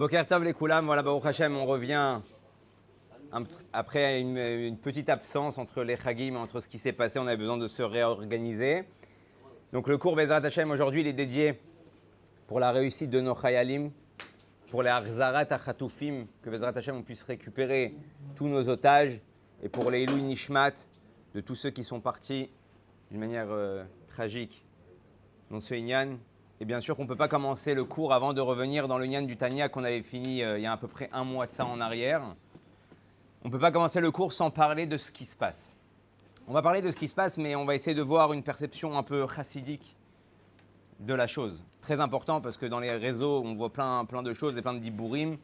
Boker Tov les Koulam, voilà, Baruch Hashem, on revient après une petite absence entre les Chagim, entre ce qui s'est passé, on avait besoin de se réorganiser. Donc le cours Bezrat Hashem aujourd'hui, il est dédié pour la réussite de nos Chayalim, pour les Achzarat HaChatoufim, que Bezrat Hashem on puisse récupérer tous nos otages, et pour les Ilui Nishmat, de tous ceux qui sont partis d'une manière tragique dans ce Inyan. Et bien sûr qu'on ne peut pas commencer le cours avant de revenir dans le Nyan du Tanya qu'on avait fini il y a à peu près un mois de ça en arrière. On ne peut pas commencer le cours sans parler de ce qui se passe. On va parler de ce qui se passe, mais on va essayer de voir une perception un peu chassidique de la chose. Très important parce que dans les réseaux, on voit plein de choses et plein de dibourim.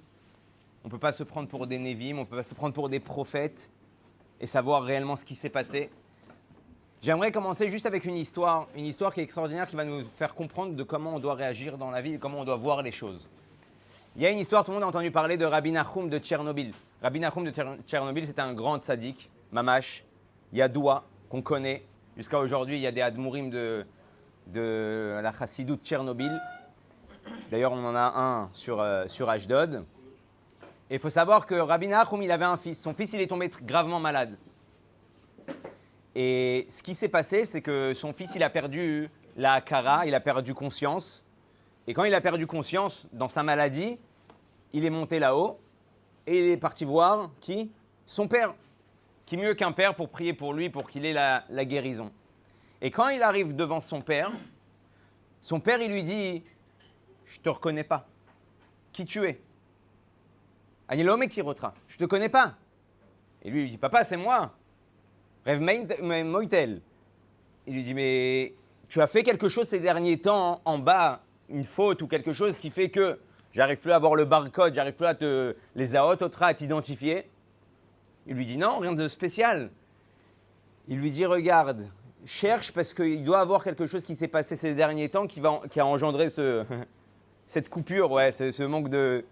On ne peut pas se prendre pour des Névim, on ne peut pas se prendre pour des prophètes et savoir réellement ce qui s'est passé. J'aimerais commencer juste avec une histoire qui est extraordinaire, qui va nous faire comprendre de comment on doit réagir dans la vie et comment on doit voir les choses. Il y a une histoire, tout le monde a entendu parler de Rabbi Nachum de Tchernobyl. Rabbi Nachum de Tchernobyl, c'était un grand tzaddik, mamash, yadoua, qu'on connaît. Jusqu'à aujourd'hui, il y a des admourim de la chassidut de Tchernobyl. D'ailleurs, on en a un sur Ashdod. Et il faut savoir que Rabbi Nachum, il avait un fils. Son fils, il est tombé gravement malade. Et ce qui s'est passé, c'est que son fils, il a perdu la hakara, il a perdu conscience. Et quand il a perdu conscience dans sa maladie, il est monté là-haut et il est parti voir qui? Son père. Qui mieux qu'un père pour prier pour lui, pour qu'il ait la guérison. Et quand il arrive devant son père, il lui dit « Je ne te reconnais pas. Qui tu es ?» Anilome Kirotra. « Je ne te connais pas. » Et lui, il dit « Papa, c'est moi. » Rêve Moïtel. Il lui dit, mais tu as fait quelque chose ces derniers temps en bas, une faute ou quelque chose qui fait que j'arrive plus à voir le barcode, j'arrive plus à les aototra à t'identifier. Il lui dit, non, rien de spécial. Il lui dit, regarde, cherche parce qu'il doit avoir quelque chose qui s'est passé ces derniers temps qui a engendré cette coupure, ouais, ce manque de...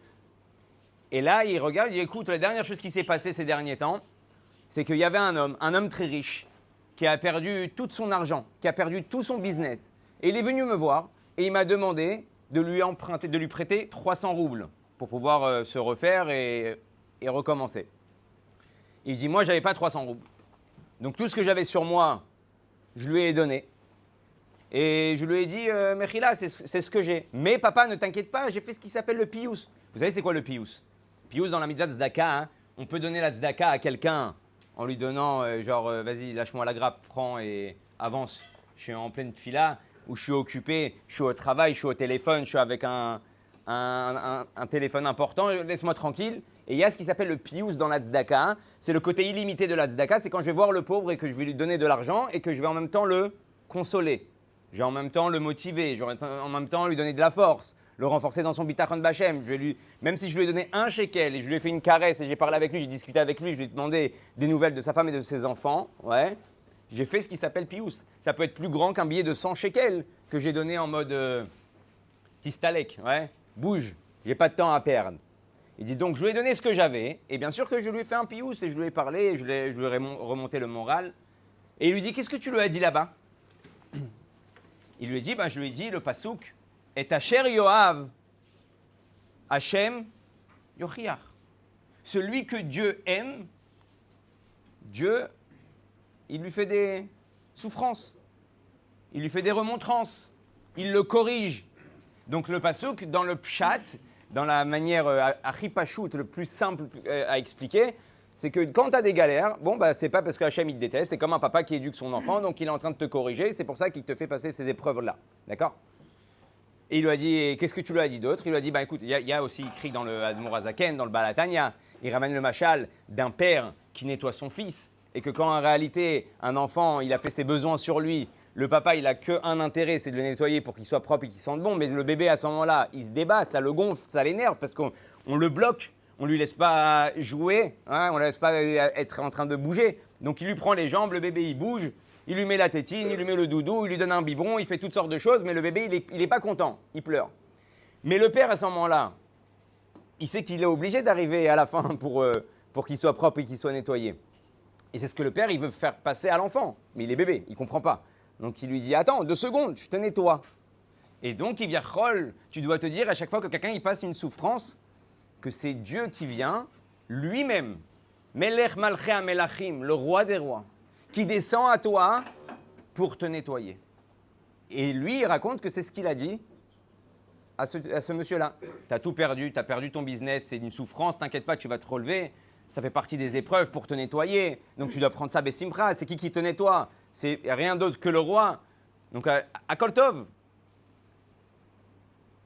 Et là, il regarde, il dit, écoute, la dernière chose qui s'est passée ces derniers temps, c'est qu'il y avait un homme très riche, qui a perdu tout son argent, qui a perdu tout son business. Et il est venu me voir et il m'a demandé de lui prêter 300 roubles pour pouvoir se refaire et recommencer. Il dit, moi, je n'avais pas 300 roubles. Donc tout ce que j'avais sur moi, je lui ai donné. Et je lui ai dit, Mechila, c'est ce que j'ai. Mais papa, ne t'inquiète pas, j'ai fait ce qui s'appelle le piyous. Vous savez, c'est quoi le piyous? Piyous dans la mitzvah tzedaka, hein, on peut donner la tzedaka à quelqu'un en lui donnant, vas-y, lâche-moi la grappe, prends et avance. Je suis en pleine fila, ou je suis occupé, je suis au travail, je suis au téléphone, je suis avec un téléphone important, laisse-moi tranquille. Et il y a ce qui s'appelle le piyous dans la tzedaka. C'est le côté illimité de la tzedaka, c'est quand je vais voir le pauvre et que je vais lui donner de l'argent et que je vais en même temps le consoler. Je vais en même temps le motiver, je vais en même temps lui donner de la force, le renforcer dans son bitachon bachem. Même si je lui ai donné un shekel et je lui ai fait une caresse et j'ai parlé avec lui, j'ai discuté avec lui, je lui ai demandé des nouvelles de sa femme et de ses enfants, ouais, j'ai fait ce qui s'appelle piyous. Ça peut être plus grand qu'un billet de 100 shekels que j'ai donné en mode tistalek, ouais, bouge, j'ai pas de temps à perdre. Il dit donc je lui ai donné ce que j'avais et bien sûr que je lui ai fait un piyous et je lui ai parlé et je lui ai remonté le moral. Et il lui dit qu'est-ce que tu lui as dit là-bas? Il lui dit, je lui ai dit le pasouk. Et Asher Yoav, Hashem Yochiach. Celui que Dieu aime, Dieu, il lui fait des souffrances. Il lui fait des remontrances. Il le corrige. Donc le pasouk, dans le pshat, dans la manière achipashut, le plus simple à expliquer, c'est que quand tu as des galères, c'est pas parce que Hachem il te déteste, c'est comme un papa qui éduque son enfant, donc il est en train de te corriger, c'est pour ça qu'il te fait passer ces épreuves-là. D'accord? Et il lui a dit, qu'est-ce que tu lui as dit d'autre? Il lui a dit, écoute, il y a aussi écrit dans le Admor Hazaken, dans le Balatanya, il ramène le machal d'un père qui nettoie son fils, et que quand en réalité, un enfant, il a fait ses besoins sur lui, le papa, il a qu'un intérêt, c'est de le nettoyer pour qu'il soit propre et qu'il sente bon, mais le bébé, à ce moment-là, il se débat, ça le gonfle, ça l'énerve, parce qu'on le bloque, on ne lui laisse pas jouer, hein, on ne le laisse pas être en train de bouger. Donc il lui prend les jambes, le bébé, il bouge, il lui met la tétine, il lui met le doudou, il lui donne un biberon, il fait toutes sortes de choses, mais le bébé, il est pas content, il pleure. Mais le père, à ce moment-là, il sait qu'il est obligé d'arriver à la fin pour qu'il soit propre et qu'il soit nettoyé. Et c'est ce que le père, il veut faire passer à l'enfant. Mais il est bébé, il ne comprend pas. Donc il lui dit, attends, 2 secondes, je te nettoie. Et donc, il vient, tu dois te dire à chaque fois que quelqu'un il passe une souffrance, que c'est Dieu qui vient, lui-même, Melech Malchei HaMelachim, le roi des rois, qui descend à toi pour te nettoyer. Et lui, il raconte que c'est ce qu'il a dit à ce monsieur-là. Tu as tout perdu, tu as perdu ton business, c'est une souffrance, t'inquiète pas, tu vas te relever. Ça fait partie des épreuves pour te nettoyer. Donc tu dois prendre ça Bessimcha. C'est qui te nettoie? C'est rien d'autre que le roi. Donc à Koltov.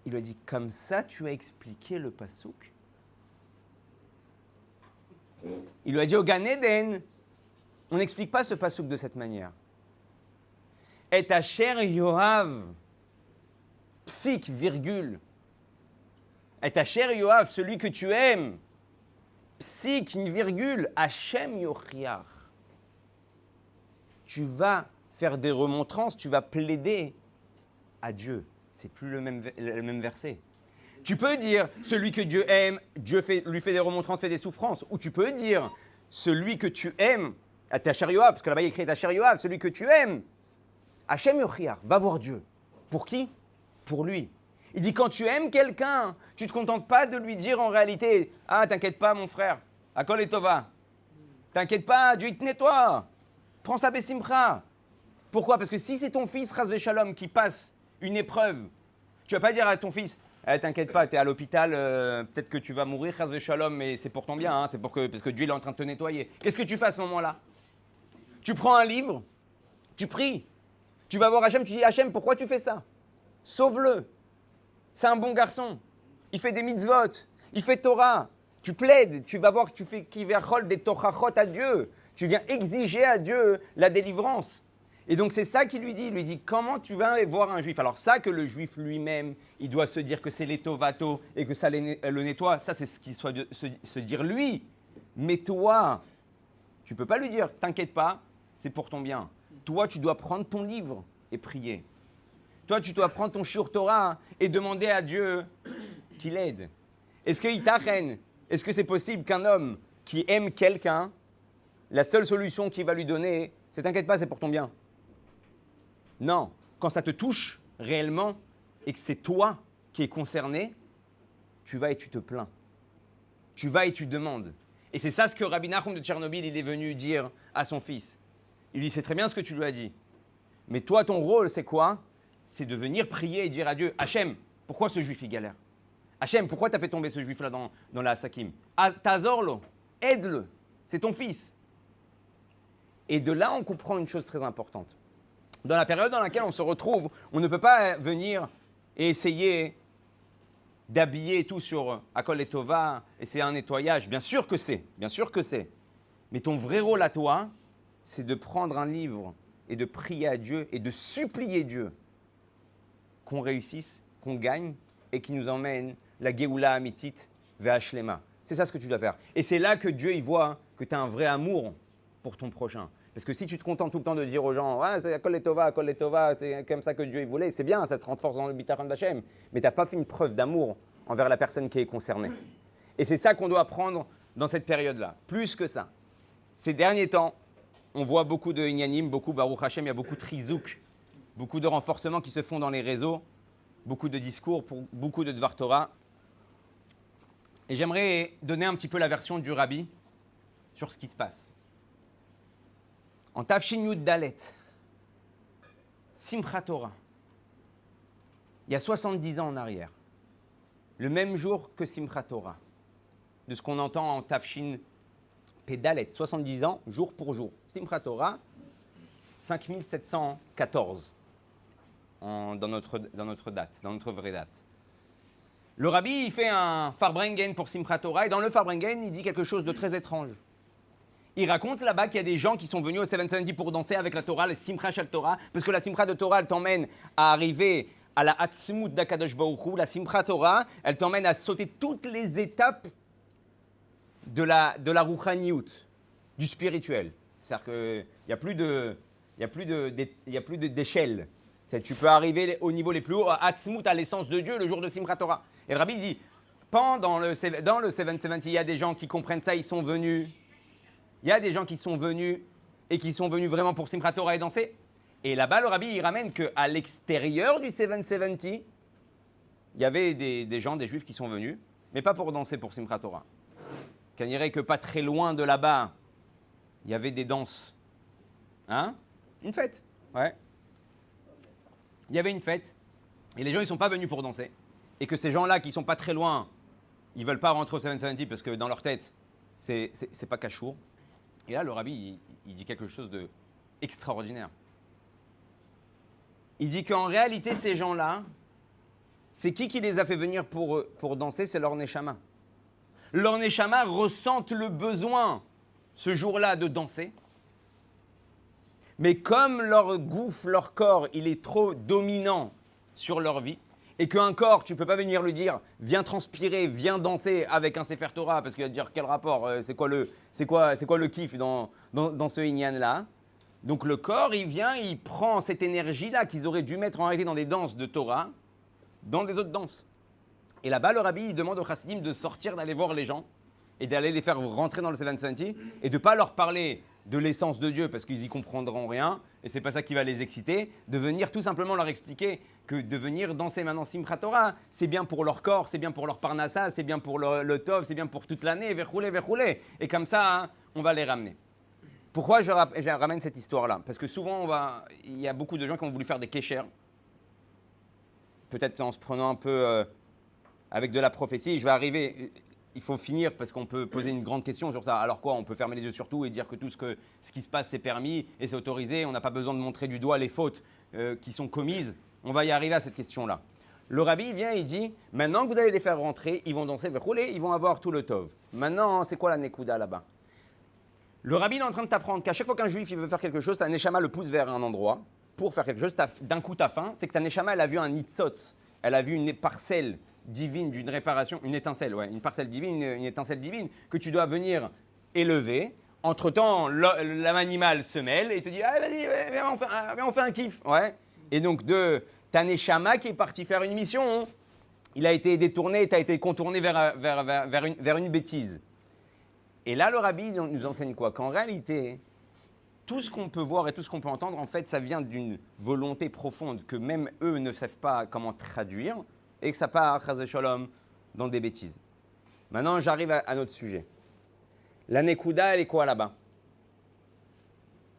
Il lui a dit, comme ça tu as expliqué le pasouk. Il lui a dit au Gan Eden, on n'explique pas ce pasouk de cette manière. Et Asher Yoav, psik, virgule. Et Asher Yoav, celui que tu aimes, psik, une virgule, Hashem Yochiach. Tu vas faire des remontrances, tu vas plaider à Dieu. C'est plus le même verset. Tu peux dire, celui que Dieu aime, Dieu lui fait des remontrances, fait des souffrances. Ou tu peux dire, celui que tu aimes, à Asher Yoav, parce que là-bas il y a écrit Asher Yoav, celui que tu aimes, Hashem Yochiach, va voir Dieu. Pour qui? Pour lui. Il dit, quand tu aimes quelqu'un, tu ne te contentes pas de lui dire en réalité, ah, t'inquiète pas mon frère, Akol et Tova. T'inquiète pas, Dieu il te nettoie. Prends ça Bessimcha. Pourquoi? Parce que si c'est ton fils, Chas Veshalom, qui passe une épreuve, tu vas pas dire à ton fils, t'inquiète pas, t'es à l'hôpital, peut-être que tu vas mourir, Chas Veshalom, mais c'est pour ton bien, hein, c'est parce que Dieu il est en train de te nettoyer. Qu'est-ce que tu fais à ce moment-là? Tu prends un livre, tu pries. Tu vas voir Hachem, tu dis Hachem, pourquoi tu fais ça? Sauve-le. C'est un bon garçon. Il fait des mitzvot. Il fait Torah. Tu plaides. Tu vas voir que tu fais kiverchol des torachot à Dieu. Tu viens exiger à Dieu la délivrance. Et donc c'est ça qu'il lui dit. Il lui dit comment tu vas voir un juif? Alors ça que le juif lui-même, il doit se dire que c'est les tovato et que ça le nettoie. Ça c'est ce qu'il soit se dire lui. Mais toi, tu peux pas lui dire t'inquiète pas, c'est pour ton bien. Toi, tu dois prendre ton livre et prier. Toi, tu dois prendre ton shiur Torah et demander à Dieu qu'il aide. Est-ce que c'est possible qu'un homme qui aime quelqu'un, la seule solution qu'il va lui donner, c'est t'inquiète pas, c'est pour ton bien? Non. Quand ça te touche réellement et que c'est toi qui es concerné, tu vas et tu te plains. Tu vas et tu demandes. Et c'est ça ce que Rabbi Nachum de Tchernobyl, il est venu dire à son fils. Il lui dit, c'est très bien ce que tu lui as dit. Mais toi, ton rôle, c'est quoi? C'est de venir prier et dire à Dieu, Hachem, pourquoi ce juif, il galère? Hachem, pourquoi tu as fait tomber ce juif-là dans la Hasakim? Tazorlo, aide-le, c'est ton fils. Et de là, on comprend une chose très importante. Dans la période dans laquelle on se retrouve, on ne peut pas venir et essayer d'habiller tout sur Akol et Tova, et c'est un nettoyage. Bien sûr que c'est. Mais ton vrai rôle à toi, c'est de prendre un livre et de prier à Dieu et de supplier Dieu qu'on réussisse, qu'on gagne et qu'il nous emmène la Géoula Amitit Ve'ashlema. C'est ça ce que tu dois faire. Et c'est là que Dieu il voit que tu as un vrai amour pour ton prochain. Parce que si tu te contentes tout le temps de dire aux gens ah, c'est Akol et Tova, c'est comme ça que Dieu il voulait, c'est bien, ça te renforce dans le Bitaron d'Hachem, mais tu n'as pas fait une preuve d'amour envers la personne qui est concernée. Et c'est ça qu'on doit apprendre dans cette période-là. Plus que ça. Ces derniers temps, on voit beaucoup de Inyanim, beaucoup Baruch Hashem, il y a beaucoup de trizouk, beaucoup de renforcements qui se font dans les réseaux, beaucoup de discours, beaucoup de Dvar Torah. Et j'aimerais donner un petit peu la version du Rabbi sur ce qui se passe. En Tafshin Yud Dalet, Simchat Torah, il y a 70 ans en arrière, le même jour que Simchat Torah, de ce qu'on entend en Tafshin Pédalet, 70 ans, jour pour jour. Simchat Torah, 5714 dans notre date, dans notre vraie date. Le Rabbi, il fait un Farbrengen pour Simchat Torah, et dans le Farbrengen, il dit quelque chose de très étrange. Il raconte là-bas qu'il y a des gens qui sont venus au 770 pour danser avec la Torah, le Simcha Shel Torah, parce que la Simcha de Torah, elle t'emmène à arriver à la Atzmut d'Akadosh Baruch Hu. La Simcha Torah, elle t'emmène à sauter toutes les étapes de la Rouchaniout, du spirituel. C'est-à-dire qu'il n'y a plus d'échelle. Tu peux arriver au niveau les plus hauts, à Atzmut, à l'essence de Dieu, le jour de Simchat Torah. Et le Rabbi dit, dans le 770, il y a des gens qui comprennent ça, ils sont venus. Il y a des gens qui sont venus et qui sont venus vraiment pour Simchat Torah et danser. Et là-bas, le Rabbi, il ramène qu'à l'extérieur du 770, il y avait des gens, des juifs qui sont venus mais pas pour danser pour Simchat Torah. Qu'on dirait que pas très loin de là-bas, il y avait des danses. Hein? Une fête, ouais. Il y avait une fête, et les gens, ils ne sont pas venus pour danser. Et que ces gens-là qui ne sont pas très loin, ils ne veulent pas rentrer au 770 parce que dans leur tête, c'est pas cachour. Et là, le rabbi, il dit quelque chose d'extraordinaire. Il dit qu'en réalité, ces gens-là, c'est qui les a fait venir pour danser? C'est leur neshama. Leur neshama ressentent le besoin, ce jour-là, de danser. Mais comme leur gouffre, leur corps, il est trop dominant sur leur vie, et qu'un corps, tu ne peux pas venir lui dire « viens transpirer, viens danser avec un Sefer Torah », parce qu'il va te dire « quel rapport, c'est quoi le kiff dans ce inyan-là » Donc le corps, il vient, il prend cette énergie-là qu'ils auraient dû mettre en réalité dans des danses de Torah, dans des autres danses. Et là-bas, le rabbi, il demande aux chassidim de sortir, d'aller voir les gens, et d'aller les faire rentrer dans le 770, et de ne pas leur parler de l'essence de Dieu, parce qu'ils y comprendront rien, et c'est pas ça qui va les exciter, de venir tout simplement leur expliquer que de venir danser maintenant Simchat Torah, c'est bien pour leur corps, c'est bien pour leur parnassa, c'est bien pour le tov, c'est bien pour toute l'année, verroulé. Et comme ça, hein, on va les ramener. Pourquoi je ramène cette histoire-là? Parce que souvent, il y a beaucoup de gens qui ont voulu faire des kéchers, peut-être en se prenant un peu avec de la prophétie. Je vais arriver... Il faut finir parce qu'on peut poser une grande question sur ça. Alors quoi, on peut fermer les yeux sur tout et dire que tout ce qui se passe c'est permis et c'est autorisé. On n'a pas besoin de montrer du doigt les fautes qui sont commises. On va y arriver à cette question-là. Le rabbi vient et dit, maintenant que vous allez les faire rentrer, ils vont danser, ils vont avoir tout le tov. Maintenant, c'est quoi la nekuda là-bas? Le rabbi est en train de t'apprendre qu'à chaque fois qu'un juif il veut faire quelque chose, ta neshama le pousse vers un endroit pour faire quelque chose. D'un coup, t'as faim. C'est que ta neshama, elle a vu un nitzot. Elle a vu une parcelle divine d'une réparation, une étincelle, ouais, une parcelle divine, une étincelle divine que tu dois venir élever. Entre-temps, l'âme animale se mêle et te dit ah, vas-y, viens, on fait un kiff. Ouais. Et donc, de ta neshama qui est parti faire une mission, il a été détourné, tu as été contourné vers une bêtise. Et là, le rabbi nous enseigne quoi? Qu'en réalité, tout ce qu'on peut voir et tout ce qu'on peut entendre, en fait, ça vient d'une volonté profonde que même eux ne savent pas comment traduire, et que ça part, chas shalom, dans des bêtises. Maintenant, j'arrive à notre sujet. La nekuda, elle est quoi là-bas?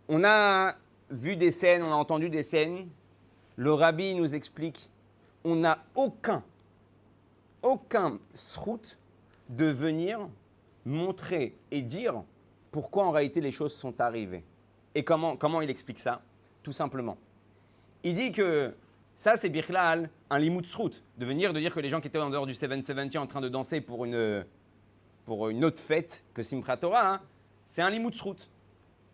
On a vu des scènes, on a entendu des scènes. Le rabbi nous explique, on n'a aucun srout de venir montrer et dire pourquoi en réalité les choses sont arrivées. Et comment il explique ça? Tout simplement. Il dit que ça, c'est Birklal, un limut srout, de dire que les gens qui étaient en dehors du 770 en train de danser pour une autre fête que Simchat Torah, hein, c'est un limut srout.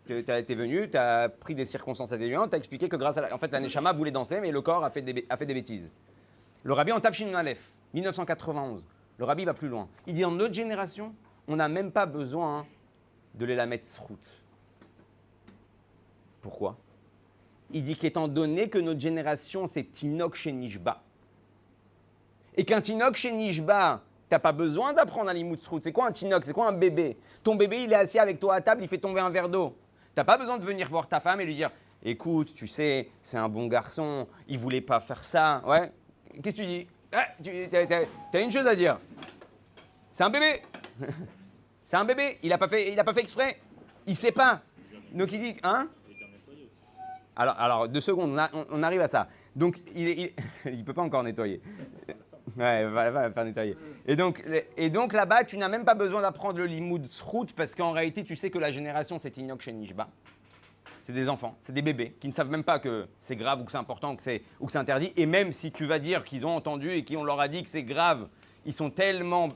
Tu as été venu, tu as pris des circonstances atténuantes, tu as expliqué que grâce à en fait, la neshama voulait danser, mais le corps a fait des bêtises. Le rabbi en Tafshin Aleph, 1991, le rabbi va plus loin. Il dit en notre génération, on n'a même pas besoin de les la mettre srout. Pourquoi? Il dit qu'étant donné que notre génération, c'est Tinok chez Nishba, et qu'un Tinok chez Nishba, tu n'as pas besoin d'apprendre un limut srout. C'est quoi un Tinok? C'est quoi un bébé? Ton bébé, il est assis avec toi à table, il fait tomber un verre d'eau. Tu n'as pas besoin de venir voir ta femme et lui dire « Écoute, tu sais, c'est un bon garçon, il ne voulait pas faire ça. » Ouais. Qu'est-ce que tu dis? Tu as une chose à dire. C'est un bébé. C'est un bébé. Il n'a pas fait exprès. Il ne sait pas. Donc il dit « Hein ?» Alors, 2 secondes, on arrive à ça. Donc, il ne peut pas encore nettoyer. Ouais, va faire nettoyer. Et donc là-bas, tu n'as même pas besoin d'apprendre le limud srout parce qu'en réalité, tu sais que la génération, c'est Tinok chez Nishba. C'est des enfants, c'est des bébés qui ne savent même pas que c'est grave ou que c'est important ou que c'est interdit. Et même si tu vas dire qu'ils ont entendu et qu'on leur a dit que c'est grave, ils sont tellement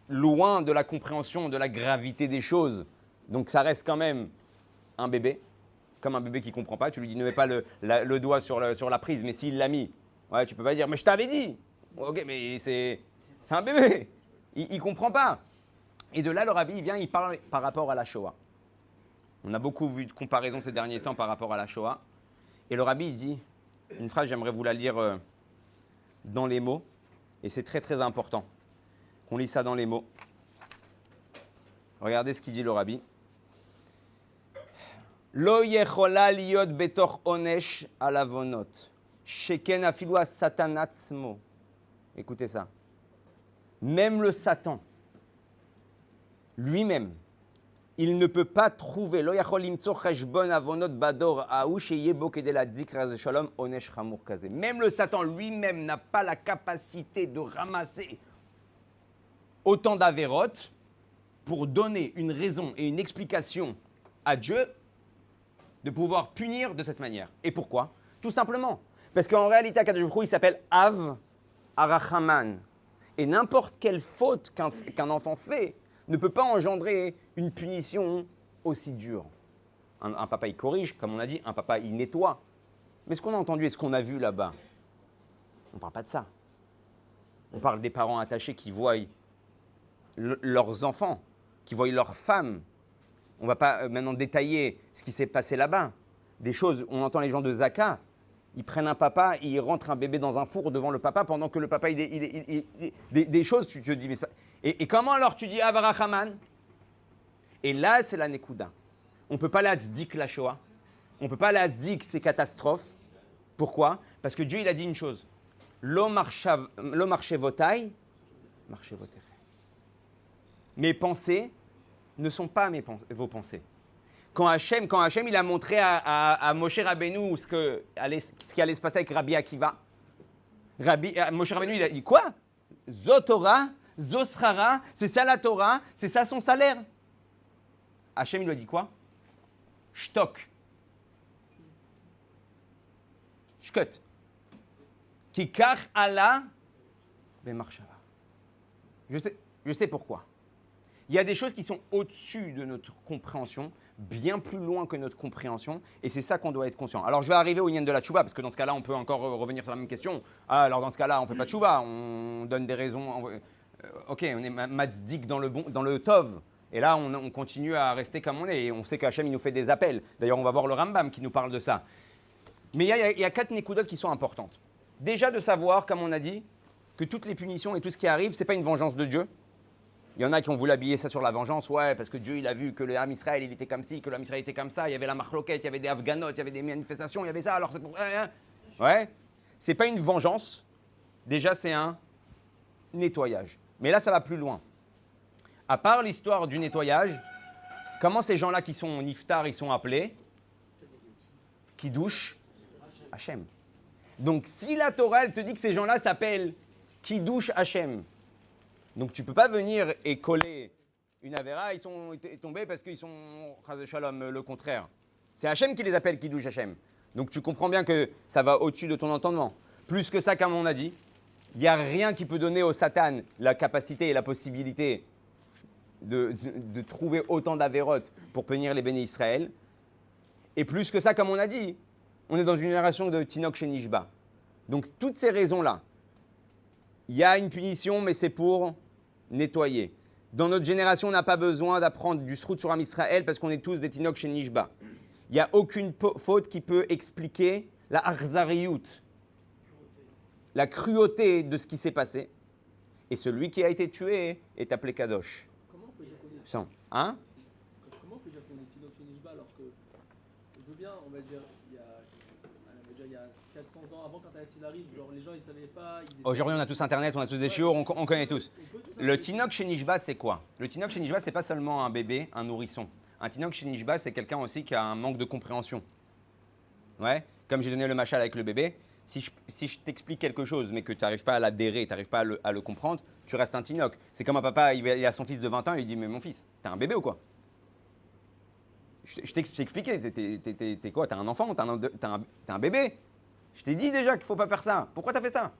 loin de la compréhension de la gravité des choses. Donc, ça reste quand même un bébé. Comme un bébé qui ne comprend pas, tu lui dis ne mets pas le doigt sur la prise, mais s'il l'a mis, ouais, tu ne peux pas dire mais je t'avais dit. Ok, mais c'est un bébé, il ne comprend pas. Et de là, le rabbi, il parle par rapport à la Shoah. On a beaucoup vu de comparaisons ces derniers temps par rapport à la Shoah. Et le rabbi, il dit une phrase, j'aimerais vous la lire dans les mots, et c'est très très important qu'on lit ça dans les mots. Regardez ce qu'il dit le rabbi. Lo yechola liot betor onesh alavonot, sheken afilu satan atzmo. Écoutez ça. même le Satan, lui-même, il ne peut pas trouver même le Satan lui-même n'a pas la capacité de ramasser autant d'avérotes pour donner une raison et une explication à Dieu de pouvoir punir de cette manière. Et pourquoi? Tout simplement parce qu'en réalité, Akadosh Baruch Hu, il s'appelle Av Arachaman. Et n'importe quelle faute qu'un enfant fait ne peut pas engendrer une punition aussi dure. Un papa, il corrige, comme on a dit, un papa, il nettoie. Mais ce qu'on a entendu et ce qu'on a vu là-bas, on ne parle pas de ça. On parle des parents attachés qui voient leurs enfants, qui voient leurs femmes. On ne va pas maintenant détailler ce qui s'est passé là-bas. Des choses, on entend les gens de Zaka, ils prennent un papa, ils rentrent un bébé dans un four devant le papa pendant que le papa, des choses, tu te dis, mais ça, et comment alors tu dis Avarachaman? Et là, c'est la Nekuda. On ne peut pas la tzdik la Shoah. On ne peut pas la tzdik ces catastrophes. Pourquoi? Parce que Dieu, il a dit une chose. Lo marchevotai, marchevotere. Mes pensées ne sont pas vos pensées. Quand Hachem, il a montré à Moshe Rabbeinu ce qui allait se passer avec Rabbi Akiva, Moshe Rabbeinu, il a dit quoi? Zotora, Zosrara, c'est ça la Torah, c'est ça son salaire. Hachem, il lui a dit quoi? Shtok. Shkot. Kikar Allah bemarshava. Je sais pourquoi. Il y a des choses qui sont au-dessus de notre compréhension, bien plus loin que notre compréhension, et c'est ça qu'on doit être conscient. Alors je vais arriver au Yen de la Tchouva, parce que dans ce cas-là, on peut encore revenir sur la même question. Ah, alors dans ce cas-là, on ne fait pas de Tchouva, on donne des raisons. Ok, on est matzdik dans le Tov, et là, on continue à rester comme on est, et on sait qu'Hachem, il nous fait des appels. D'ailleurs, on va voir le Rambam qui nous parle de ça. Mais il y a 4 Nekudot qui sont importantes. Déjà de savoir, comme on a dit, que toutes les punitions et tout ce qui arrive, ce n'est pas une vengeance de Dieu. Il y en a qui ont voulu habiller ça sur la vengeance, ouais, parce que Dieu, il a vu que le Ham Israël, il était comme ci, que le Ham Israël était comme ça, il y avait la marloquette, il y avait des Afghanotes, il y avait des manifestations, il y avait ça, alors c'est pour... Ouais, c'est pas une vengeance, déjà c'est un nettoyage. Mais là, ça va plus loin. À part l'histoire du nettoyage, comment ces gens-là qui sont niftar, ils sont appelés? Qui douchent Hachem. Donc si la Torah, elle te dit que ces gens-là s'appellent qui douchent Hachem, donc tu ne peux pas venir et coller une avéra, ils sont tombés parce qu'ils sont, chas shalom, le contraire. C'est Hachem qui les appelle qui douche Hachem. Donc tu comprends bien que ça va au-dessus de ton entendement. Plus que ça, comme on a dit, il n'y a rien qui peut donner au Satan la capacité et la possibilité de trouver autant d'avérotes pour punir les bénis Israël. Et plus que ça, comme on a dit, on est dans une génération de Tinok chez Nishba. Donc toutes ces raisons-là, il y a une punition, mais c'est pour nettoyer. Dans notre génération, on n'a pas besoin d'apprendre du Srout sur Am Israël parce qu'on est tous des Tinok chez Nishba. Il n'y a aucune faute qui peut expliquer la Arzariout, la cruauté de ce qui s'est passé. Et celui qui a été tué est appelé Kadosh. Comment on peut japonais Hein? Comment on peut japonais Tinok chez Nishba alors que, je veux bien, on va dire, il y a 400 ans, avant quand il arrive, genre les gens ils savaient pas. Aujourd'hui, on a tous Internet, on a tous des chiots, on connaît tous. Le Tinok chez Nishba, c'est quoi? Le Tinok chez Nishba, c'est pas seulement un bébé, un nourrisson. Un Tinok chez Nishba, c'est quelqu'un aussi qui a un manque de compréhension. Ouais, comme j'ai donné le machal avec le bébé, si je t'explique quelque chose, mais que tu n'arrives pas à l'adhérer, tu n'arrives pas à le comprendre, tu restes un Tinok. C'est comme un papa, il a son fils de 20 ans, il dit, mais mon fils, t'es un bébé ou quoi? Je t'ai expliqué, t'es quoi? T'es un enfant, t'es un bébé. Je t'ai dit déjà qu'il ne faut pas faire ça. Pourquoi tu as fait ça?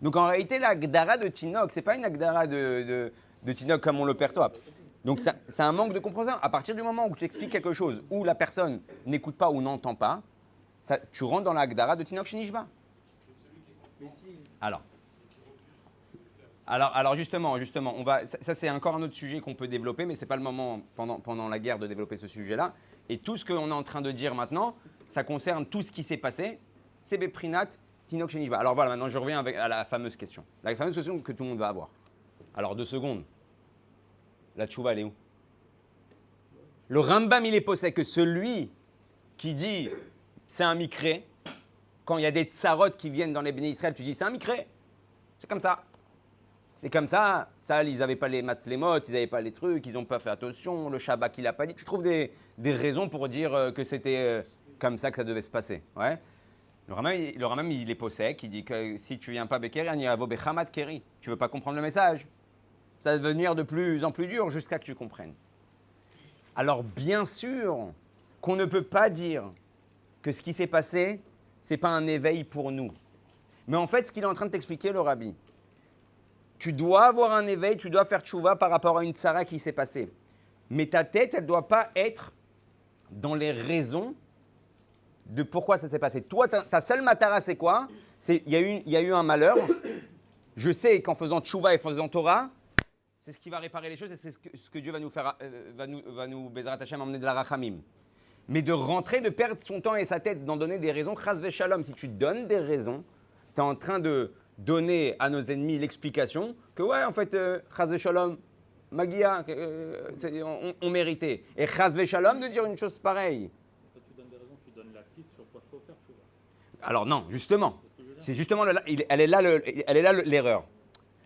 Donc en réalité, la Gdara de Tinok, ce n'est pas une Gdara de Tinok comme on le perçoit. Donc c'est un manque de compréhension. À partir du moment où tu expliques quelque chose, où la personne n'écoute pas ou n'entend pas, tu rentres dans la Gdara de Tinok chez Nishba. Alors justement, ça c'est encore un autre sujet qu'on peut développer, mais ce n'est pas le moment pendant la guerre de développer ce sujet-là. Et tout ce qu'on est en train de dire maintenant, ça concerne tout ce qui s'est passé. C'est Beprinat, Tinok chez Nishba. Alors voilà, maintenant je reviens à la fameuse question. La fameuse question que tout le monde va avoir. Alors 2 secondes. La tchouva, elle est où? Le Rambam, il est posé que celui qui dit c'est un mikré, quand il y a des tsarotes qui viennent dans les bénis Israël, tu dis c'est un mikré. C'est comme ça. C'est comme ça, ils n'avaient pas les matzlemot, ils n'avaient pas les trucs, ils n'ont pas fait attention, le Shabbat il n'a pas dit. Tu trouves des raisons pour dire que c'était comme ça que ça devait se passer. Ouais. Le Rambam, il est possèque, il dit que si tu viens pas Bekeri, il y a Bechamat Keri. Tu veux pas comprendre le message. Ça va devenir de plus en plus dur jusqu'à que tu comprennes. Alors bien sûr qu'on ne peut pas dire que ce qui s'est passé, ce n'est pas un éveil pour nous. Mais en fait, ce qu'il est en train de t'expliquer, le Rabbi, tu dois avoir un éveil, tu dois faire tchouva par rapport à une tzara qui s'est passée. Mais ta tête, elle ne doit pas être dans les raisons de pourquoi ça s'est passé. Toi, ta seule matara, c'est quoi? Il y a eu un malheur. Je sais qu'en faisant tchouva et faisant Torah, c'est ce qui va réparer les choses et c'est ce que Dieu va nous faire, va nous Bezrat Hashem, emmener de la rachamim. Mais de rentrer, de perdre son temps et sa tête, d'en donner des raisons, chas v'shalom. Si tu donnes des raisons, tu es en train de donner à nos ennemis l'explication que ouais, en fait, chas v'shalom, Magia, on méritait. Et chas v'shalom de dire une chose pareille. Quand tu donnes des raisons, tu donnes la piste sur quoi faut faire tchouva. Alors non, justement. C'est justement, elle est là l'erreur.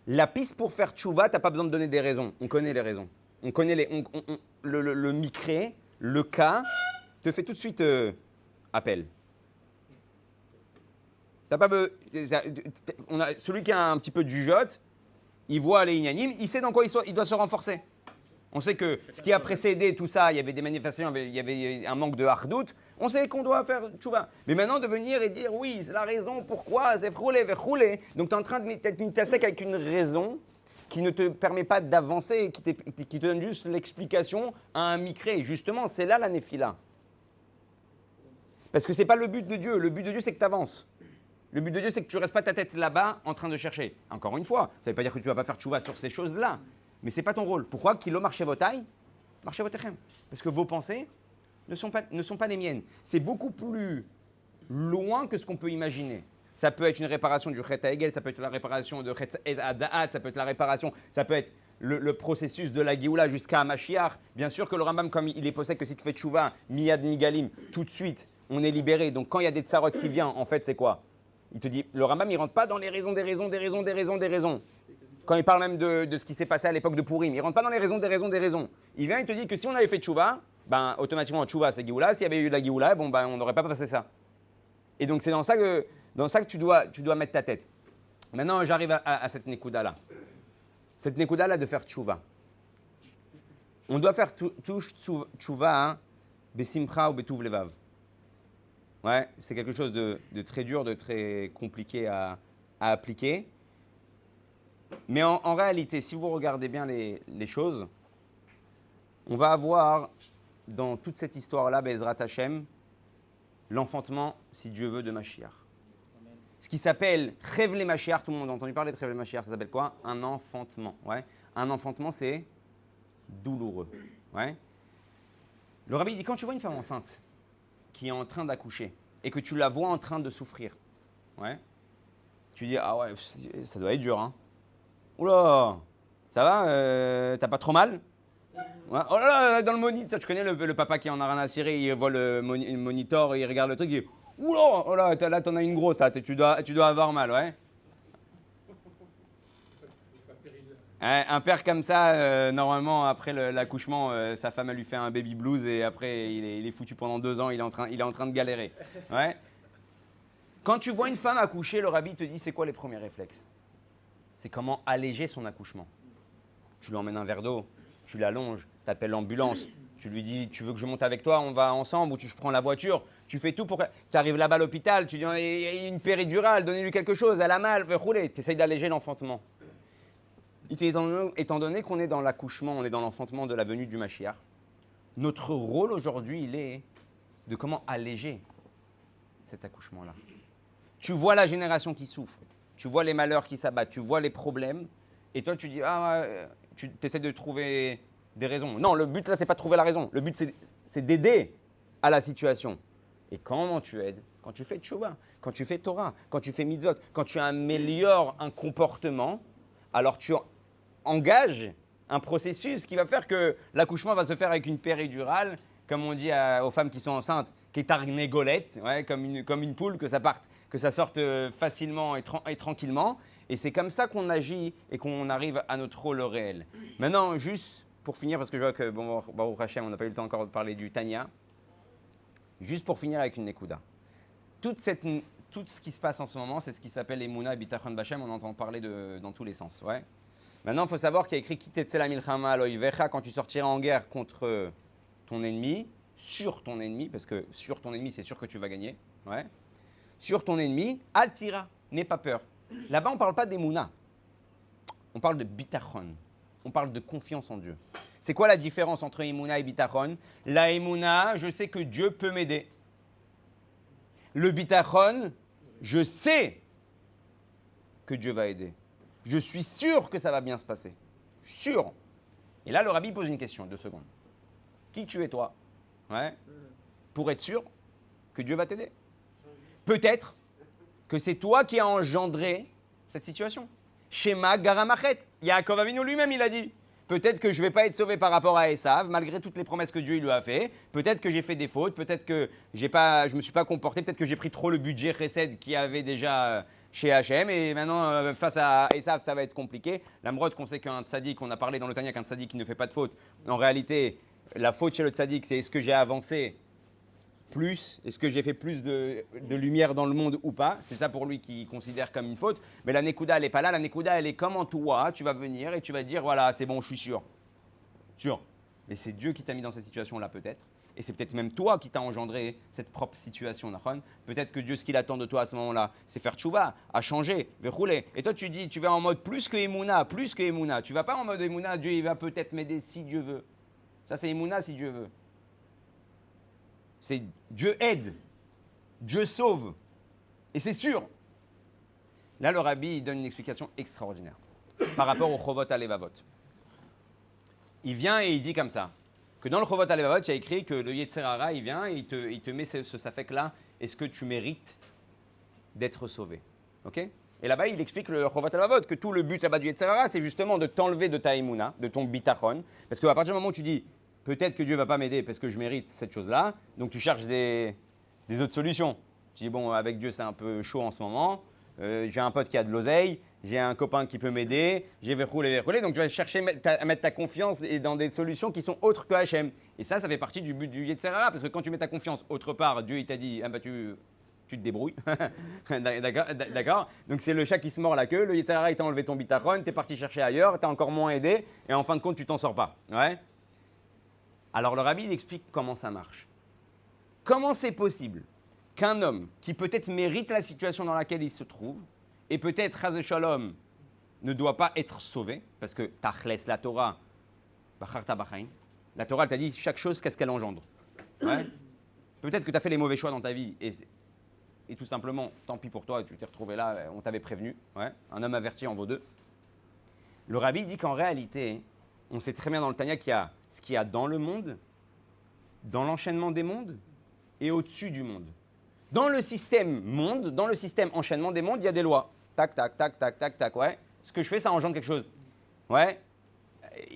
La piste pour faire tchouva, tu n'as pas besoin de donner des raisons. On connaît les raisons. On connaît le micré, le cas, te fait tout de suite appel. T'as pas celui qui a un petit peu de jugeote, il voit les ignanim, il sait dans quoi il doit se renforcer. On sait que ce qui a précédé tout ça, il y avait des manifestations, il y avait un manque de hardout. On sait qu'on doit faire tchouva. Mais maintenant, de venir et dire oui, c'est la raison pourquoi, c'est froulé, verroulé. Donc tu es en train de mettre une sec avec une raison qui ne te permet pas d'avancer, qui te donne juste l'explication à un micré. Justement, c'est là la néphila. Parce que ce n'est pas le but de Dieu. Le but de Dieu, c'est que tu avances. Le but de Dieu, c'est que tu ne restes pas ta tête là-bas en train de chercher. Encore une fois, ça ne veut pas dire que tu ne vas pas faire tchouva sur ces choses-là. Mais ce n'est pas ton rôle. Pourquoi? Kilo marchez vos tailles, marchez votre chem. Parce que vos pensées ne sont pas les miennes. C'est beaucoup plus loin que ce qu'on peut imaginer. Ça peut être une réparation du Chet Ha'egel, ça peut être la réparation de Chet Ha'Da'at, ça peut être la réparation, ça peut être le processus de la Géoula jusqu'à Mashiach. Bien sûr que le Rambam, comme il est possède que si tu fais tchouva, miyad migalim, tout de suite, on est libéré. Donc quand il y a des tsarot qui viennent, en fait, c'est quoi? Il te dit, le Rambam, il ne rentre pas dans les raisons, des raisons. Quand il parle même de ce qui s'est passé à l'époque de Purim, il ne rentre pas dans les raisons. Il vient, il te dit que si on avait fait tchouva, ben, automatiquement, tchouva, c'est Géoula. S'il y avait eu la Géoula, bon, ben, on n'aurait pas passé ça. Et donc, c'est dans ça que tu dois mettre ta tête. Maintenant, j'arrive à cette Nekuda-là. Cette Nekuda-là de faire tchouva. On doit faire tchouva, hein, besimcha ou betuv levav. Ouais, c'est quelque chose de très dur, de très compliqué à appliquer. Mais en réalité, si vous regardez bien les choses, on va avoir dans toute cette histoire-là, Bezrat Hashem, l'enfantement, si Dieu veut, de Mashiach. Amen. Ce qui s'appelle Chevle Mashiach, tout le monde a entendu parler de Chevle Mashiach, ça s'appelle quoi? Un enfantement. Ouais. Un enfantement, c'est douloureux. Ouais. Le rabbi dit, quand tu vois une femme enceinte qui est en train d'accoucher et que tu la vois en train de souffrir, ouais, tu dis, ah ouais, ça doit être dur, hein. Oula, ça va, t'as pas trop mal? Ouais. Oh là là, dans le moniteur, tu connais le papa qui en a rien à cirer, il voit le monitor, il regarde le truc, il dit, oula, oh là, t'en as une grosse, là, tu dois avoir mal, ouais. Un père comme ça, normalement, après l'accouchement, sa femme elle lui fait un baby blues et après, il est foutu pendant 2 ans, il est en train de galérer. Ouais. Quand tu vois une femme accoucher, le rabbi te dit, c'est quoi les premiers réflexes? C'est comment alléger son accouchement. Tu lui emmènes un verre d'eau, tu l'allonges, tu appelles l'ambulance, tu lui dis, tu veux que je monte avec toi, on va ensemble, ou je prends la voiture, tu fais tout pour que… Tu arrives là-bas à l'hôpital, tu dis, il y a une péridurale, donnez-lui quelque chose, elle a mal, fais rouler, tu essayes d'alléger l'enfantement. Étant donné qu'on est dans l'accouchement, on est dans l'enfantement de la venue du Mashiach, notre rôle aujourd'hui, il est de comment alléger cet accouchement-là. Tu vois la génération qui souffre, tu vois les malheurs qui s'abattent, tu vois les problèmes, et toi tu dis, tu essaies de trouver des raisons. Non, le but là, c'est pas de trouver la raison. Le but, c'est d'aider à la situation. Et comment tu aides? Quand tu fais tchouva, quand tu fais Torah, quand tu fais mitzvot, quand tu améliores un comportement, alors tu engages un processus qui va faire que l'accouchement va se faire avec une péridurale comme on dit aux femmes qui sont enceintes, kétarnégolette, ouais, comme une poule, que ça sorte facilement et tranquillement. Et c'est comme ça qu'on agit et qu'on arrive à notre rôle réel. Maintenant, juste pour finir, parce que je vois que, bon, Baruch Hashem, on n'a pas eu le temps encore de parler du Tanya. Juste pour finir avec une Nekuda. Tout ce qui se passe en ce moment, c'est ce qui s'appelle Emouna Bitachon Bachem, on entend parler dans tous les sens. Ouais. Maintenant, il faut savoir qu'il y a écrit Kitetsela Milchama Loivecha, quand tu sortiras en guerre contre ton ennemi, sur ton ennemi, parce que sur ton ennemi, c'est sûr que tu vas gagner. Ouais. Sur ton ennemi, Altira, n'aie pas peur. Là-bas, on ne parle pas d'Emouna, on parle de Bitachon, on parle de confiance en Dieu. C'est quoi la différence entre Emouna et Bitachon? La Emouna, je sais que Dieu peut m'aider. Le Bitachon, je sais que Dieu va aider. Je suis sûr que ça va bien se passer. Sûr. Et là, le rabbi pose une question, 2 secondes. Qui tu es toi? Ouais. Pour être sûr que Dieu va t'aider. Peut-être que c'est toi qui as engendré cette situation. Shema Garamachet. Yaakov Avinu lui-même, il a dit. Peut-être que je ne vais pas être sauvé par rapport à Esav, malgré toutes les promesses que Dieu lui a fait. Peut-être que j'ai fait des fautes, peut-être que je ne me suis pas comporté, peut-être que j'ai pris trop le budget Chesed qu'il y avait déjà chez Hachem. Et maintenant, face à Esav, ça va être compliqué. L'amrod qu'on sait qu'un tzaddik, on a parlé dans le Tanya qu'un tzaddik qui ne fait pas de faute. En réalité, la faute chez le tzaddik, c'est est-ce que j'ai avancé plus, est-ce que j'ai fait plus de lumière dans le monde ou pas? C'est ça pour lui qu'il considère comme une faute. Mais la Nekuda, elle n'est pas là. La Nekuda, elle est comme en toi. Tu vas venir et tu vas dire, voilà, c'est bon, je suis sûr. Sûr. Mais c'est Dieu qui t'a mis dans cette situation-là, peut-être. Et c'est peut-être même toi qui t'as engendré cette propre situation, Nahon. Peut-être que Dieu, ce qu'il attend de toi à ce moment-là, c'est faire tchouva, à changer, rouler. Et toi, tu dis, tu vas en mode plus que Emouna, plus que Emouna. Tu vas pas en mode Emouna, Dieu, il va peut-être m'aider si Dieu veut. Ça, c'est Emouna si Dieu veut. C'est Dieu aide, Dieu sauve. Et c'est sûr. Là, le rabbi il donne une explication extraordinaire par rapport au Chovot Alevavot. Il vient et il dit comme ça, que dans le Chovot Alevavot, il y a écrit que le Yetzer Hara, il vient et il te met ce safek-là, est-ce que tu mérites d'être sauvé? Ok? Et là-bas, il explique le Chovot Alevavot, que tout le but là-bas du Yetzer Hara, c'est justement de t'enlever de ta Emouna, de ton bitachon, parce qu'à partir du moment où tu dis, peut-être que Dieu ne va pas m'aider parce que je mérite cette chose-là. Donc tu cherches des autres solutions. Tu dis, bon, avec Dieu, c'est un peu chaud en ce moment. J'ai un pote qui a de l'oseille. J'ai un copain qui peut m'aider. J'ai verroulé. Donc tu vas chercher à mettre ta confiance dans des solutions qui sont autres que Hachem. Et ça fait partie du but du Yetzer Hara. Parce que quand tu mets ta confiance autre part, Dieu, il t'a dit, ah bah tu te débrouilles. D'accord. Donc c'est le chat qui se mord la queue. Le Yetzer Hara, il t'a enlevé ton bitachon. Tu es parti chercher ailleurs. Tu as encore moins aidé. Et en fin de compte, tu t'en sors pas. Ouais. Alors le rabbi il explique comment ça marche. Comment c'est possible qu'un homme qui peut-être mérite la situation dans laquelle il se trouve, et peut-être Chaz Shalom ne doit pas être sauvé, parce que Tachles, la Torah, la Torah elle t'a dit chaque chose qu'est-ce qu'elle engendre. Ouais. Peut-être que tu as fait les mauvais choix dans ta vie, et tout simplement, tant pis pour toi, tu t'es retrouvé là, on t'avait prévenu. Ouais. Un homme averti en vaut 2. Le rabbi dit qu'en réalité, on sait très bien dans le Tanya qu'il y a ce qu'il y a dans le monde, dans l'enchaînement des mondes et au-dessus du monde. Dans le système monde, dans le système enchaînement des mondes, il y a des lois. Tac, tac, tac, tac, tac, tac, ouais. Ce que je fais, ça engendre quelque chose. Ouais.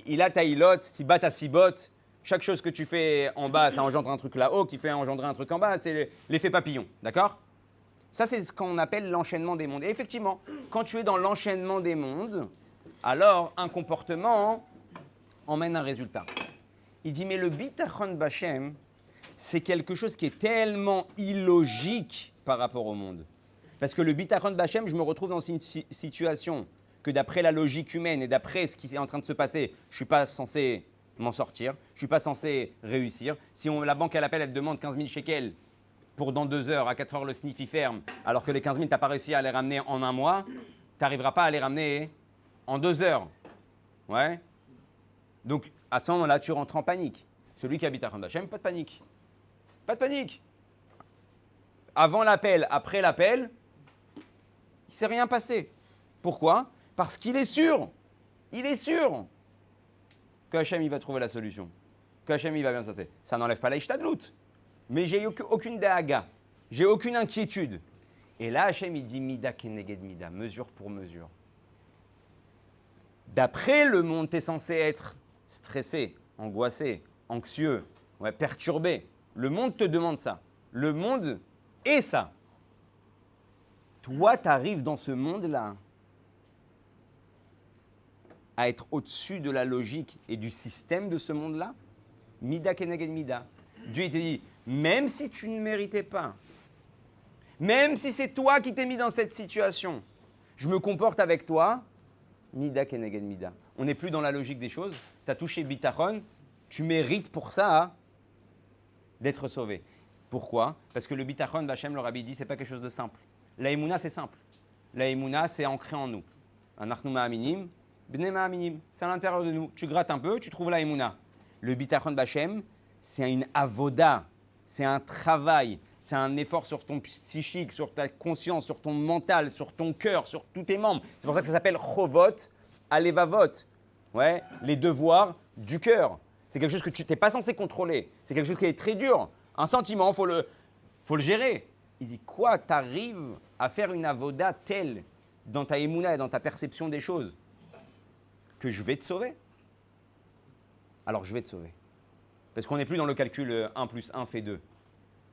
Il a ta ilote, sibat ta sibot. Chaque chose que tu fais en bas, ça engendre un truc là-haut, qui fait engendrer un truc en bas. C'est l'effet papillon, d'accord? Ça, c'est ce qu'on appelle l'enchaînement des mondes. Et effectivement, quand tu es dans l'enchaînement des mondes, alors un comportement emmène un résultat. Il dit, mais le bitachon b'Hashem, c'est quelque chose qui est tellement illogique par rapport au monde. Parce que le bitachon b'Hashem, je me retrouve dans une situation que d'après la logique humaine et d'après ce qui est en train de se passer, je ne suis pas censé m'en sortir, je ne suis pas censé réussir. Si la banque, elle appelle, elle demande 15 000 shekels pour dans 2 heures, à 4 heures, le sniff il ferme, alors que les 15 000, tu n'as pas réussi à les ramener en un mois, tu n'arriveras pas à les ramener en 2 heures. Ouais. Donc, à ce moment-là, tu rentres en panique. Celui qui habite à Hachem, pas de panique. Pas de panique. Avant l'appel, après l'appel, il ne s'est rien passé. Pourquoi? Parce qu'il est sûr que Hachem, il va trouver la solution. Que Hachem, il va bien se passer. Ça n'enlève pas la ishtadlut. Mais j'ai aucune daaga. J'ai aucune inquiétude. Et là, Hachem, il dit mida keneged mida, mesure pour mesure. D'après le monde, tu es censé être stressé, angoissé, anxieux, Ouais, perturbé. Le monde te demande ça. Le monde est ça. Toi, tu arrives dans ce monde-là à être au-dessus de la logique et du système de ce monde-là. Mida keneged mida. Dieu il te dit, même si tu ne méritais pas, même si c'est toi qui t'es mis dans cette situation, je me comporte avec toi, mida keneged mida. On n'est plus dans la logique des choses. Tu as touché bitachon, tu mérites pour ça d'être sauvé. Pourquoi? Parce que le bitachon, Bachem, le rabbi dit, c'est pas quelque chose de simple. La émouna, c'est simple. La émouna, c'est ancré en nous. Anachnu ma'aminim, bnei ma'aminim. C'est à l'intérieur de nous. Tu grattes un peu, tu trouves la émouna. Le bitachon Bachem, c'est une avoda, c'est un travail, c'est un effort sur ton psychique, sur ta conscience, sur ton mental, sur ton cœur, sur tous tes membres. C'est pour ça que ça s'appelle chovot, alevavot. Ouais, les devoirs du cœur. C'est quelque chose que tu n'es pas censé contrôler. C'est quelque chose qui est très dur. Un sentiment, faut le gérer. Il dit quoi? Tu arrives à faire une avoda telle dans ta émouna et dans ta perception des choses que je vais te sauver? Alors je vais te sauver. Parce qu'on n'est plus dans le calcul 1 plus 1 fait 2.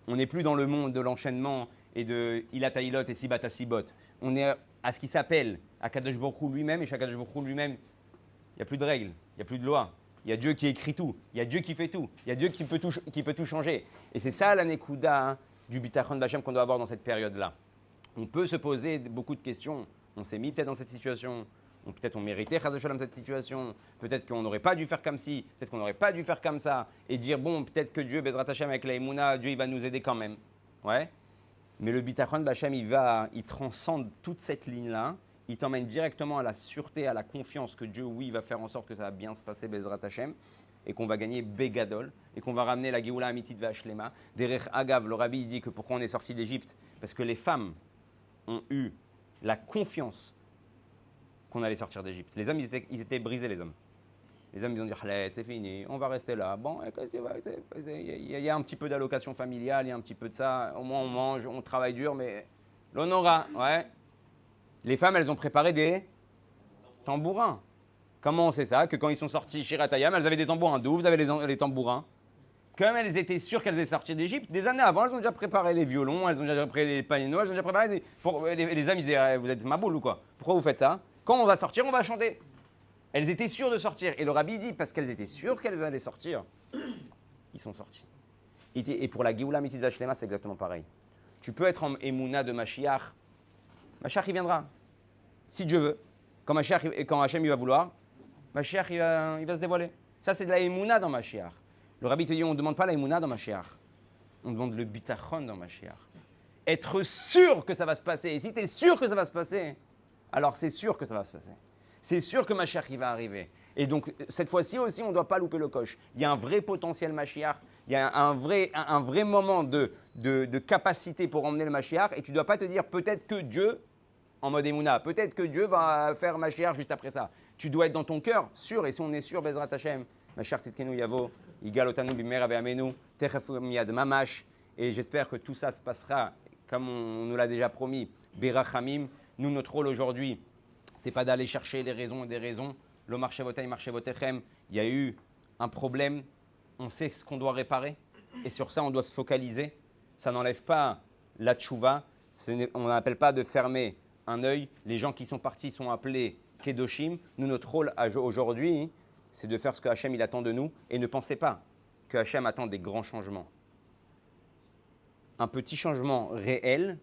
On n'est plus dans le monde de l'enchaînement et de ilata ilot et sibata sibot. On est à ce qui s'appelle Akadosh Baruch Hu lui-même, et chaque Akadosh Baruch Hu lui-même, il n'y a plus de règles, il n'y a plus de loi. Il y a Dieu qui écrit tout, il y a Dieu qui fait tout, il y a Dieu qui peut tout changer. Et c'est ça la nekuda du bitachon Bachem qu'on doit avoir dans cette période-là. On peut se poser beaucoup de questions. On s'est mis peut-être dans cette situation. Peut-être on méritait Chas v'Shalom cette situation. Peut-être qu'on n'aurait pas dû faire comme ci. Peut-être qu'on n'aurait pas dû faire comme ça. Et dire, bon, peut-être que Dieu, Bezrat Hashem avec la Emouna, Dieu, il va nous aider quand même. Ouais. Mais le bitachon Bachem, il transcende toute cette ligne-là. Il t'emmène directement à la sûreté, à la confiance que Dieu, oui, va faire en sorte que ça va bien se passer, Bezrat Hashem, et qu'on va gagner Begadol, et qu'on va ramener la Géoula Amitit V'Ashlema. Derech Agav, le Rabbi, il dit que pourquoi on est sorti d'Égypte? Parce que les femmes ont eu la confiance qu'on allait sortir d'Égypte. Les hommes, ils étaient brisés, les hommes. Les hommes, ils ont dit, c'est fini, on va rester là. Bon, il y a un petit peu d'allocation familiale, il y a un petit peu de ça. Au moins, on mange, on travaille dur, mais l'honora, ouais. Les femmes, elles ont préparé des tambourins. Comment on sait ça? Que quand ils sont sortis chez Ratayam, elles avaient des tambourins. D'où vous avez les tambourins? Comme elles étaient sûres qu'elles étaient sorties d'Égypte, des années avant, elles ont déjà préparé les violons, elles ont déjà préparé les palino, elles ont déjà préparé les hommes, ils disaient, vous êtes ma boule ou quoi? Pourquoi vous faites ça? Quand on va sortir, on va chanter. Elles étaient sûres de sortir. Et le rabbi dit, parce qu'elles étaient sûres qu'elles allaient sortir, ils sont sortis. Et pour la Géoula Amitit V'Ashlema, c'est exactement pareil. Tu peux être en Emouna de Mashiach. Mashiach, il viendra. Si Dieu veut. Quand Hachem il va vouloir, Mashiach, il va se dévoiler. Ça, c'est de la Emouna dans Mashiach. Le rabbi te dit, on ne demande pas la Emouna dans Mashiach. On demande le bitachon dans Mashiach. Être sûr que ça va se passer. Et si tu es sûr que ça va se passer, alors c'est sûr que ça va se passer. C'est sûr que Mashiach, il va arriver. Et donc, cette fois-ci aussi, on ne doit pas louper le coche. Il y a un vrai potentiel Mashiach. Il y a un vrai moment de capacité pour emmener le Mashiach. Et tu ne dois pas te dire, peut-être que Dieu, en mode Emouna, peut-être que Dieu va faire Mashiach juste après ça. Tu dois être dans ton cœur, sûr. Et si on est sûr, Bezrat Hashem, Mashiach Tzidkenu Yavo, Yigal Otanu B'Meir Ve'amenu, Techef Miyad Mamash. Et j'espère que tout ça se passera, comme on nous l'a déjà promis, Berachamim. Nous, notre rôle aujourd'hui, ce n'est pas d'aller chercher des raisons. Le marché votaï, marché votechem, il y a eu un problème, on sait ce qu'on doit réparer. Et sur ça, on doit se focaliser. Ça n'enlève pas la tchouva. On n'appelle pas de fermer un œil. Les gens qui sont partis sont appelés Kedoshim. Nous, notre rôle aujourd'hui, c'est de faire ce que Hachem il attend de nous. Et ne pensez pas que Hachem attend des grands changements. Un petit changement réel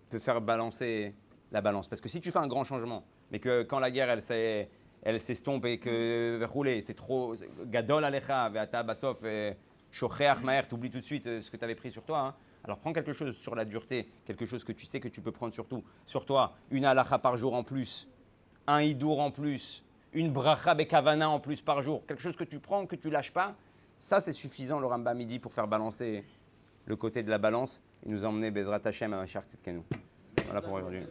peut faire balancer la balance. Parce que si tu fais un grand changement, mais que quand la guerre elle s'estompe et que rouler, c'est trop gadol alecha, ve'ata basof, shocheach maher, tu oublies tout de suite ce que tu avais pris sur toi. Hein. Alors prends quelque chose sur la dureté, quelque chose que tu sais que tu peux prendre sur toi, une halacha par jour en plus, un hidour en plus, une bracha bekavana en plus par jour, quelque chose que tu prends, que tu lâches pas, ça c'est suffisant le Rambam midi pour faire balancer le côté de la balance et nous emmener Bezrat Hashem à Mashiach Tzidkenu. Voilà pour aujourd'hui.